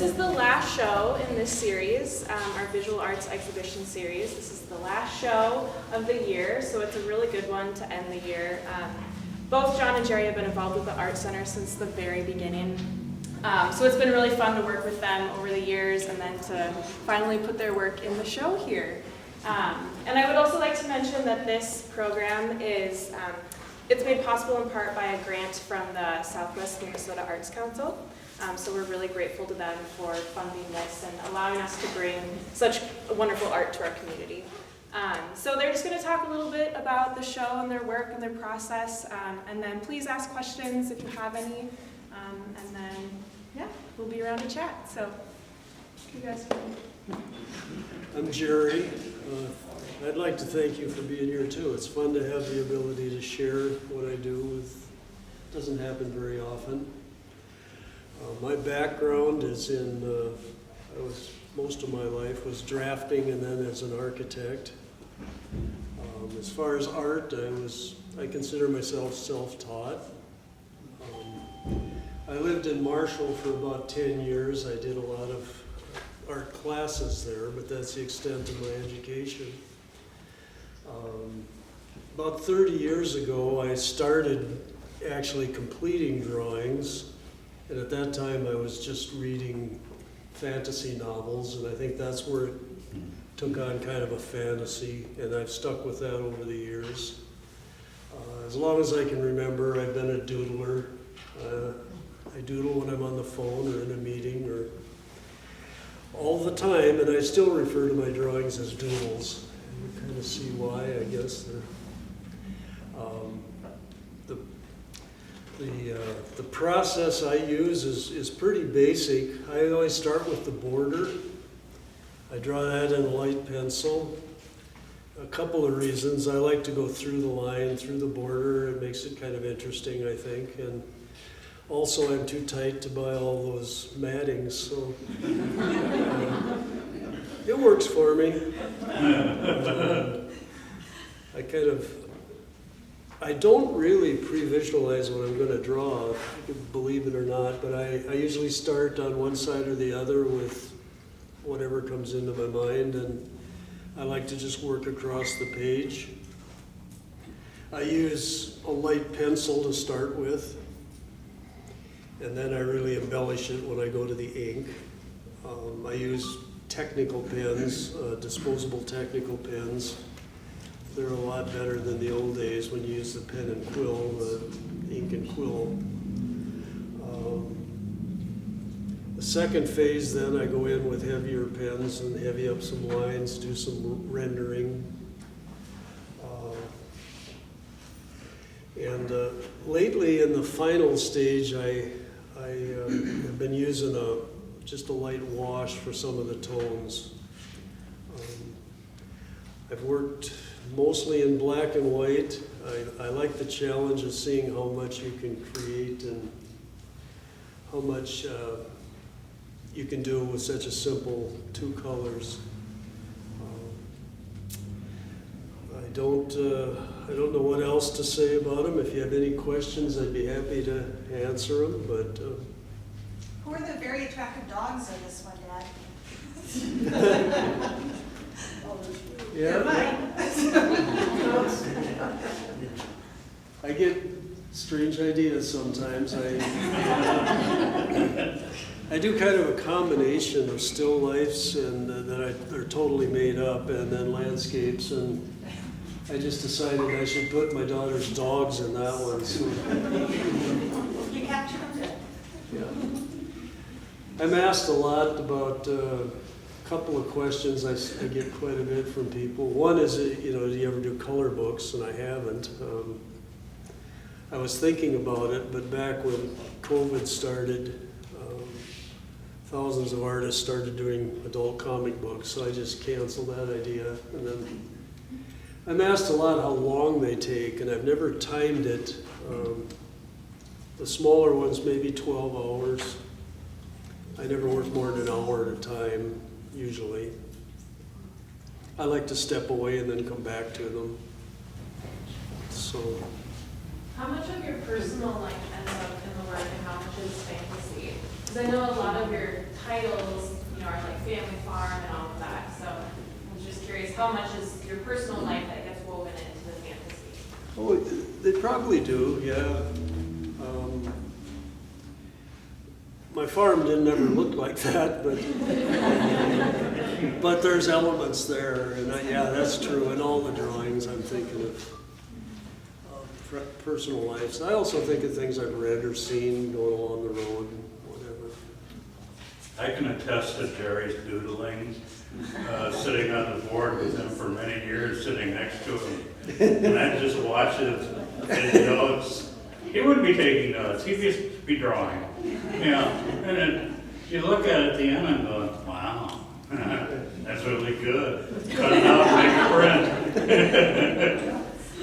is the last show in this series, our visual arts exhibition series. This is the last show of the year, so it's a really good one to end the year. Both John and Jerry have been involved with the Art Center since the very beginning. So it's been really fun to work with them over the years and then to finally put their work in the show here. And I would also like to mention that this program is, it's made possible in part by a grant from the Southwest Minnesota Arts Council. So we're really grateful to them for funding this and allowing us to bring such wonderful art to our community. So they're just going to talk a little bit about the show and their work and their process, and then please ask questions if you have any, and then, yeah, we'll be around to chat. So, you guys can... I'm Jerry. I'd like to thank you for being here too. It's fun to have the ability to share what I do. It doesn't happen very often. My background is in, most of my life was drafting and then as an architect. As far as art, I consider myself self-taught. I lived in Marshall for about 10 years. I did a lot of art classes there, but that's the extent of my education. About 30 years ago, I started actually completing drawings, and at that time I was just reading fantasy novels, and I think that's where it took on kind of a fantasy, and I've stuck with that over the years. As long as I can remember, I've been a doodler. I doodle when I'm on the phone or in a meeting or all the time, and I still refer to my drawings as doodles. You kind of see why, I guess. The process I use is pretty basic. I always start with the border. I draw that in a light pencil. A couple of reasons. I like to go through the line, through the border. It makes it kind of interesting, I think. And also, I'm too tight to buy all those mattings, so it works for me. I don't really pre-visualize what I'm going to draw, if you can believe it or not, but I usually start on one side or the other with whatever comes into my mind, and I like to just work across the page. I use a light pencil to start with, and then I really embellish it when I go to the ink. I use technical pens, disposable technical pens. They're a lot better than the old days when you use the pen and quill, the ink and quill. The second phase, then I go in with heavier pens and heavy up some lines, do some rendering. And lately in the final stage, I have been using just a light wash for some of the tones. I've worked mostly in black and white. I like the challenge of seeing how much you can create and how much you can do with such a simple two colors. I don't know what else to say about them. If you have any questions, I'd be happy to answer them. But who are the very attractive dogs in this one, Dad? yeah. I get strange ideas sometimes. I do kind of a combination of still lifes and they're totally made up, and then landscapes, and I just decided I should put my daughter's dogs in that one. So. You captured them? Yeah. I'm asked a lot about a couple of questions I get quite a bit from people. One is, do you ever do color books? And I haven't. I was thinking about it, but back when COVID started, thousands of artists started doing adult comic books, so I just canceled that idea. And then I'm asked a lot how long they take, and I've never timed it. The smaller ones, maybe 12 hours. I never work more than an hour at a time, usually. I like to step away and then come back to them. So. How much of your personal life ends up in the work and how much is fantasy? Because I know a lot of your titles, you know, are like family farm and all of that. So I was just curious, how much is your personal life that gets woven into the fantasy? Oh, they probably do, yeah. My farm didn't ever look like that, but there's elements there, and yeah, that's true. In all the drawings, I'm thinking of personal lives. I also think of things I've read or seen going along the road, whatever. I can attest to Jerry's doodling, sitting on the board with him for many years, sitting next to him. And I just watch his notes. He wouldn't be taking notes, he'd just be drawing. Yeah, and then you look at it at the end and go, wow, that's really good. Cut it out, make print.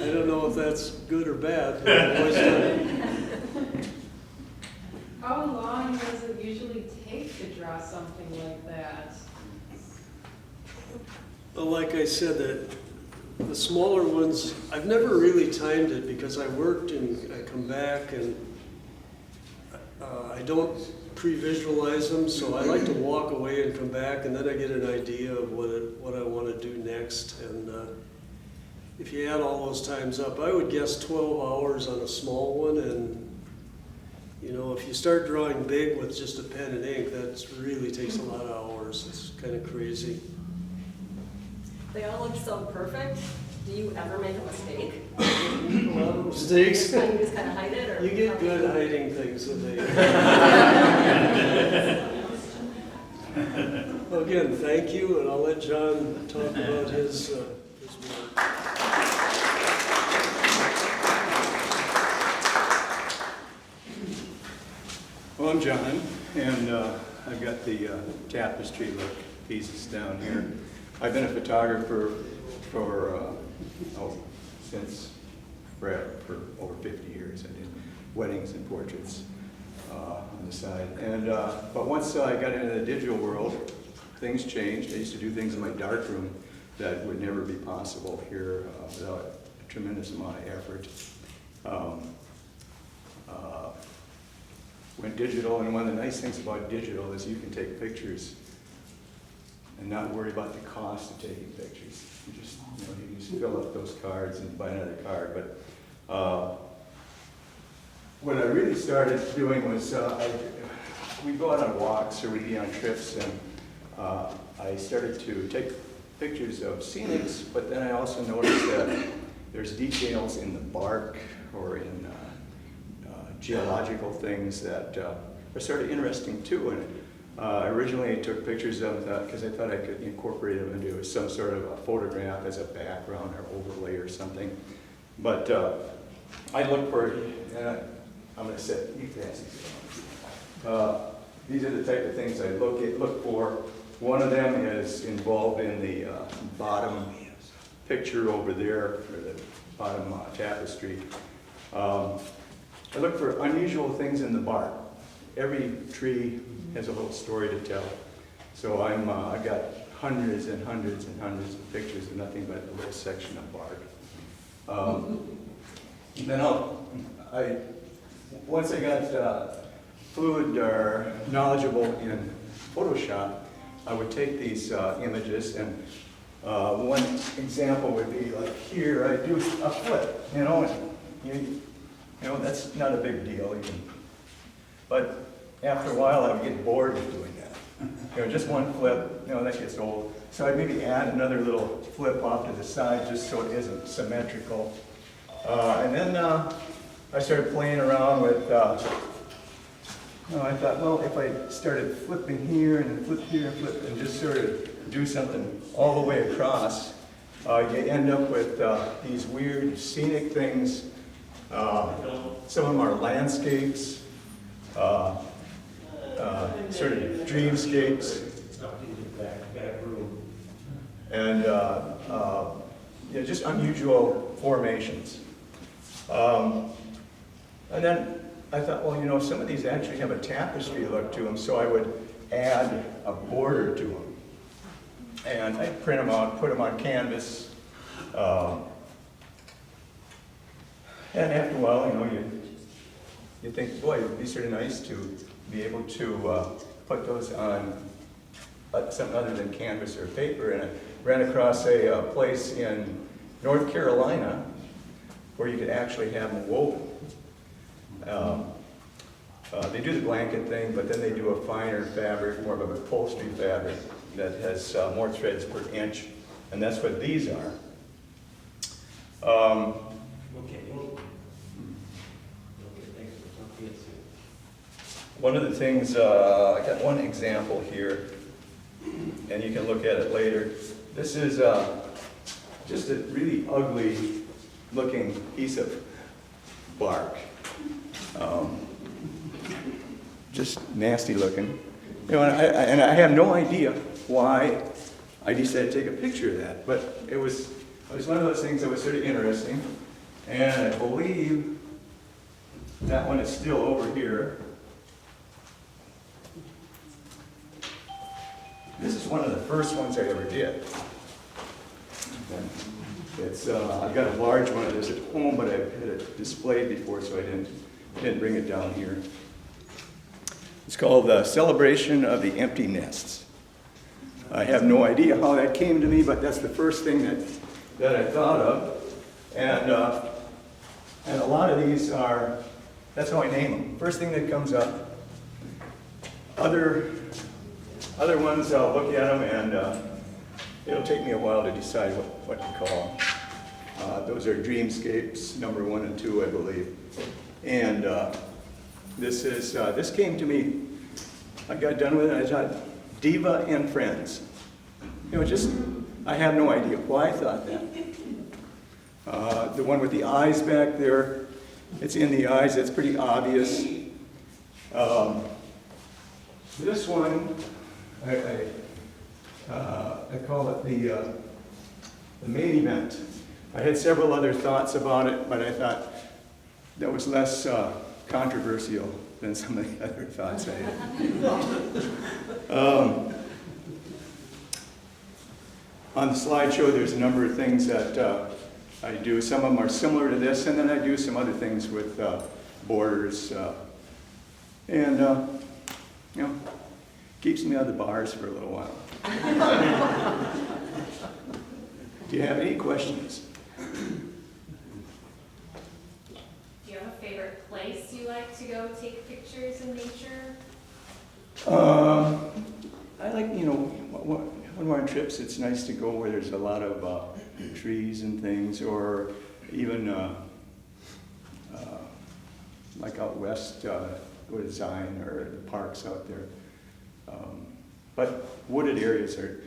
I don't know if that's good or bad, but I've always done it. How long does it usually take to draw something like that? Well, like I said, the smaller ones, I've never really timed it because I worked and I come back and I don't pre-visualize them, so I like to walk away and come back, and then I get an idea of what I want to do next. And if you add all those times up, I would guess 12 hours on a small one. And you know, if you start drawing big with just a pen and ink, that really takes a lot of hours. It's kind of crazy. They all look so perfect. Do you ever make a mistake? A lot of mistakes. You just kind of hide it, or You get good at hiding things, and well, again, thank you, and I'll let John talk about his work. Well, I'm John, and I've got the tapestry look pieces down here. I've been a photographer since for over 50 years. I did weddings and portraits on the side. And but once I got into the digital world, things changed. I used to do things in my darkroom that would never be possible here without a tremendous amount of effort. Went digital, and one of the nice things about digital is you can take pictures and not worry about the cost of taking pictures. You just, you just fill up those cards and buy another card. But what I really started doing was we'd go out on walks or we'd be on trips, and I started to take pictures of scenics, but then I also noticed that there's details in the bark or in geological things that are sort of interesting too. And originally I took pictures of that because I thought I could incorporate them into some sort of a photograph as a background or overlay or something. But I look for, I'm going to set, you guys. These are the type of things I look for. One of them is involved in the bottom picture over there, or the bottom tapestry. I look for unusual things in the bark. Every tree has a little story to tell. So I've got hundreds and hundreds and hundreds of pictures of nothing but a little section of bark. Then once I got fluid or knowledgeable in Photoshop, I would take these images, and one example would be like here, I do a flip, and that's not a big deal even. But after a while, I would get bored with doing that. Just one flip, that gets old. So I'd maybe add another little flip off to the side just so it isn't symmetrical. And then I started playing around with, I thought, well, if I started flipping here and then flip here and flip and just sort of do something all the way across, you end up with these weird scenic things. Some of them are landscapes, sort of dreamscapes, and just unusual formations. And then I thought, well, some of these actually have a tapestry look to them, so I would add a border to them. And I'd print them out, put them on canvas. And after a while, you think, boy, it would be sort of nice to be able to put those on something other than canvas or paper. And I ran across a place in North Carolina where you could actually have them woven. They do the blanket thing, but then they do a finer fabric, more of a upholstery fabric that has more threads per inch, and that's what these are. One of the things, I got one example here, and you can look at it later. This is just a really ugly looking piece of bark. Just nasty looking. You know, and I have no idea why I decided to take a picture of that, but it was one of those things that was sort of interesting. And I believe that one is still over here. This is one of the first ones I ever did. It's I've got a large one of this at home, but I've had it displayed before, so I didn't bring it down here. It's called the Celebration of the Empty Nests. I have no idea how that came to me, but that's the first thing that I thought of. And a lot of these are, that's how I name them. First thing that comes up. Other ones, I'll look at them and it'll take me a while to decide what to call them. Those are Dreamscapes, number 1 and 2, I believe. And this came to me, I got done with it, I thought, Diva and Friends. You know, just, I have no idea why I thought that. The one with the eyes back there, it's in the eyes, it's pretty obvious. This one, I call it the main event. I had several other thoughts about it, but I thought that was less controversial than some of the other thoughts I had. On the slideshow, there's a number of things that I do. Some of them are similar to this, and then I do some other things with borders. And, you know, keeps me out of the bars for a little while. Do you have any questions? Do you have a favorite place you like to go take pictures in nature? I like, you know, when we're on trips, it's nice to go where there's a lot of trees and things, or even like out west, go to Zion or the parks out there. But wooded areas are,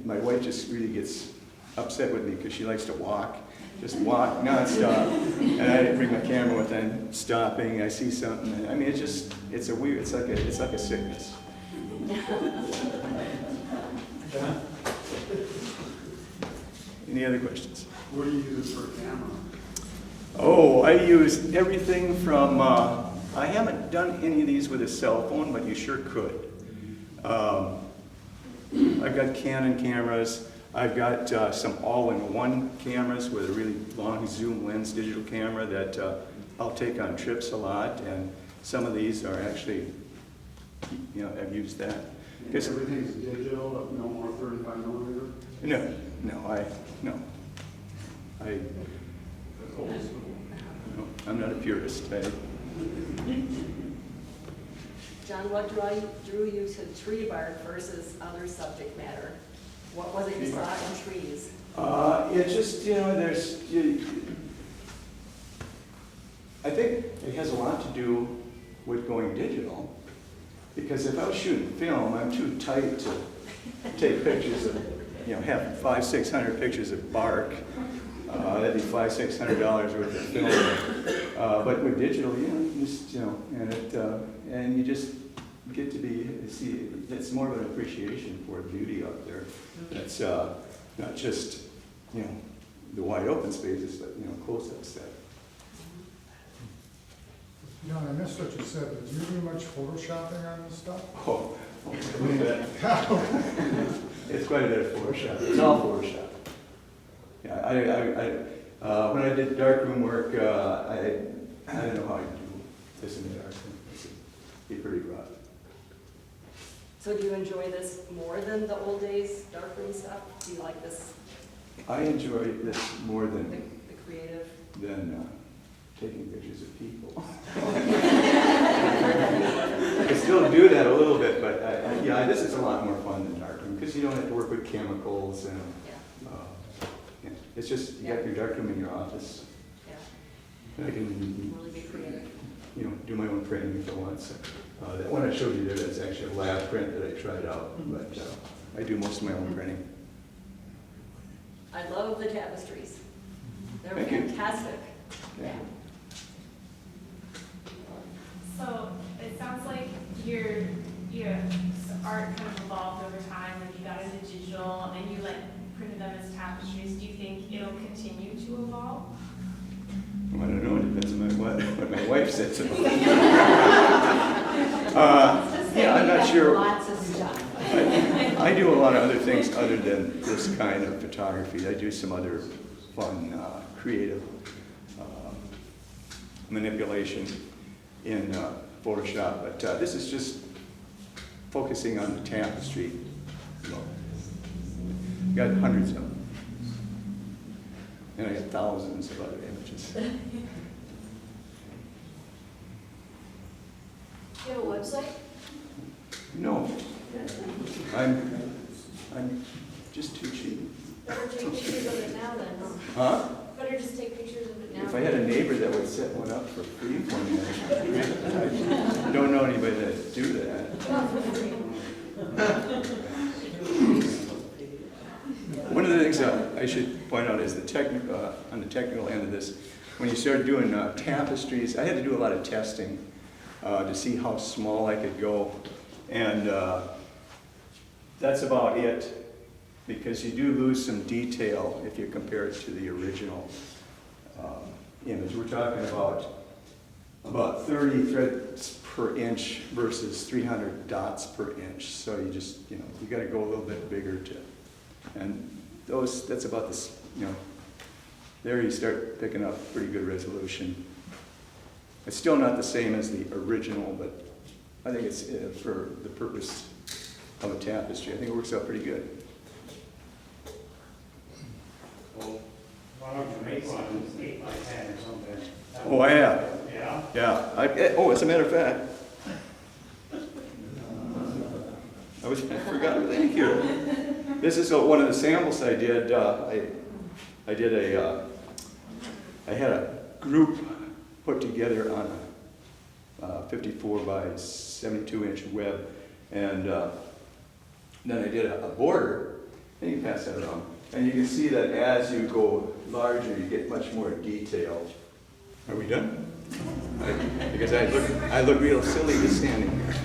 my wife just really gets upset with me because she likes to walk, just walk nonstop. And I didn't bring my camera with, I'm stopping, I see something. I mean, it's a weird, it's like a sickness. Any other questions? What do you use for a camera? Oh, I use everything from, I haven't done any of these with a cell phone, but you sure could. I've got Canon cameras. I've got some all-in-one cameras with a really long zoom lens digital camera that I'll take on trips a lot, and some of these are actually, you know, I've used that. Everything's digital, no more 35 millimeter? No, I'm not a purist. John, what drew you to tree bark versus other subject matter? What was it you saw in trees? It's just, you know, I think it has a lot to do with going digital. Because if I was shooting film, I'm too tight to take pictures of, you know, have 500-600 pictures of bark. That'd be $500-600 worth of film. But with digital, you know, and you just get to see. It's more of an appreciation for beauty out there. That's not just, you know, the wide open spaces, but, you know, close-up stuff. John, I missed what you said, but do you do much photoshopping on this stuff? Oh, look at that. It's quite a bit of Photoshop. It's all Photoshop. Yeah, when I did darkroom work, I don't know how I do this in the dark, it'd be pretty rough. So do you enjoy this more than the old days darkroom stuff? Do you like this, I enjoy this more the than creative? Taking pictures of people. I still do that a little bit, but yeah, this is a lot more fun than darkroom because you don't have to work with chemicals and yeah, it's just you got your darkroom in your office. Yeah, I can really be creative. do my own printing if I want. So, that one I showed you there, that's actually a lab print that I tried out, but I do most of my own printing. I love the tapestries. They're Thank you. fantastic. Yeah. So it sounds like your art kind of evolved over time, like you got into digital and you printed them as tapestries. Do you think it'll continue to evolve? Well, I don't know, it depends on what my wife says about it. Yeah, I'm not sure. Lots of stuff. I do a lot of other things other than this kind of photography. I do some other fun, creative manipulation in Photoshop, but this is just focusing on the tapestry. Got hundreds of them. And I got thousands of other images. Do you have a website? No, I'm just too cheap. Better take pictures of it now then, huh? Huh? Better just take pictures of it now. If I had a neighbor that would set one up for free for me, I don't know anybody that do that. Not for free. One of the things I should point out is on the technical end of this, when you start doing tapestries, I had to do a lot of testing to see how small I could go, and that's about it, because you do lose some detail if you compare it to the original image. We're talking about 30 threads per inch versus 300 dots per inch. So you just, you got to go a little bit bigger and that's about this, there you start picking up pretty good resolution. It's still not the same as the original, but I think it's for the purpose of a tapestry. I think it works out pretty good. Well, why don't you make one 8 by 10 or something? Oh, I have. Yeah? Yeah. As a matter of fact, I forgot. Thank you. This is one of the samples I did. I had a group put together on a 54 by 72 inch web, and then I did a border. And you can pass that around, and you can see that as you go larger, you get much more detail. Are we done? Because I look real silly just standing here.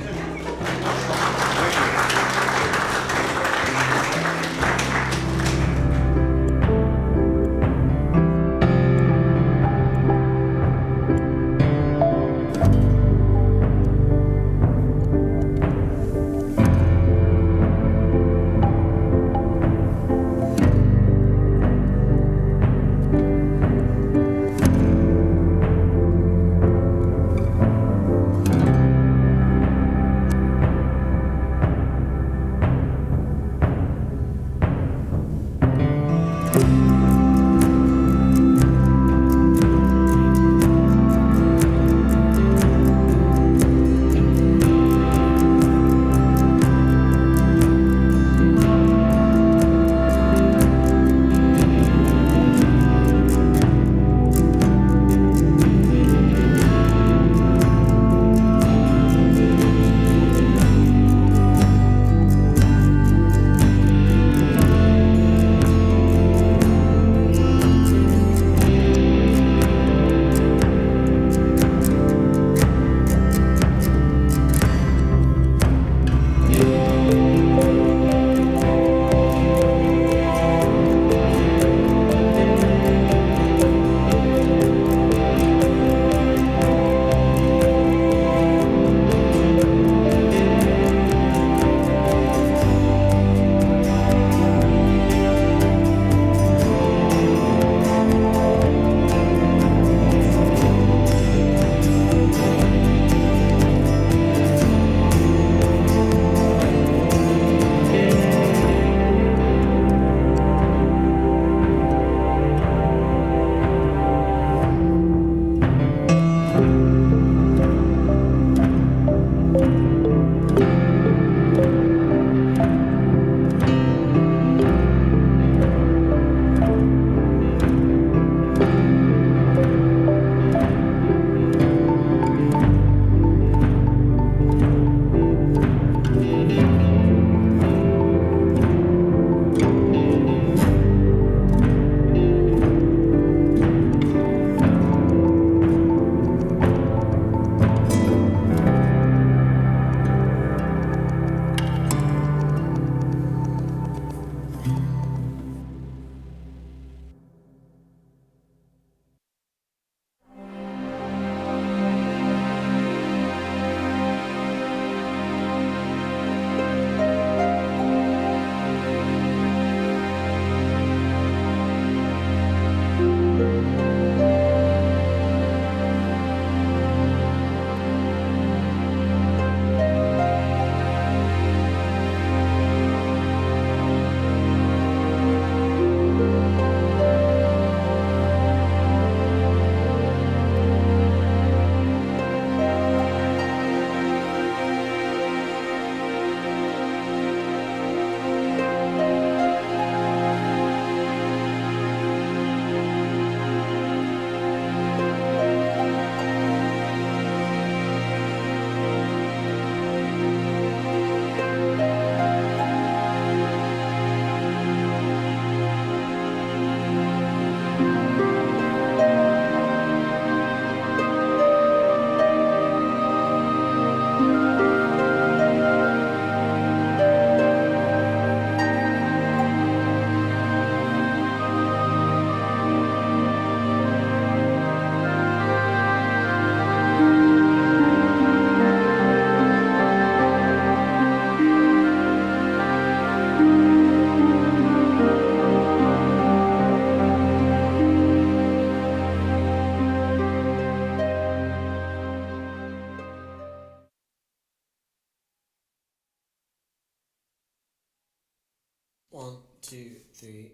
1, 2, 3,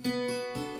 and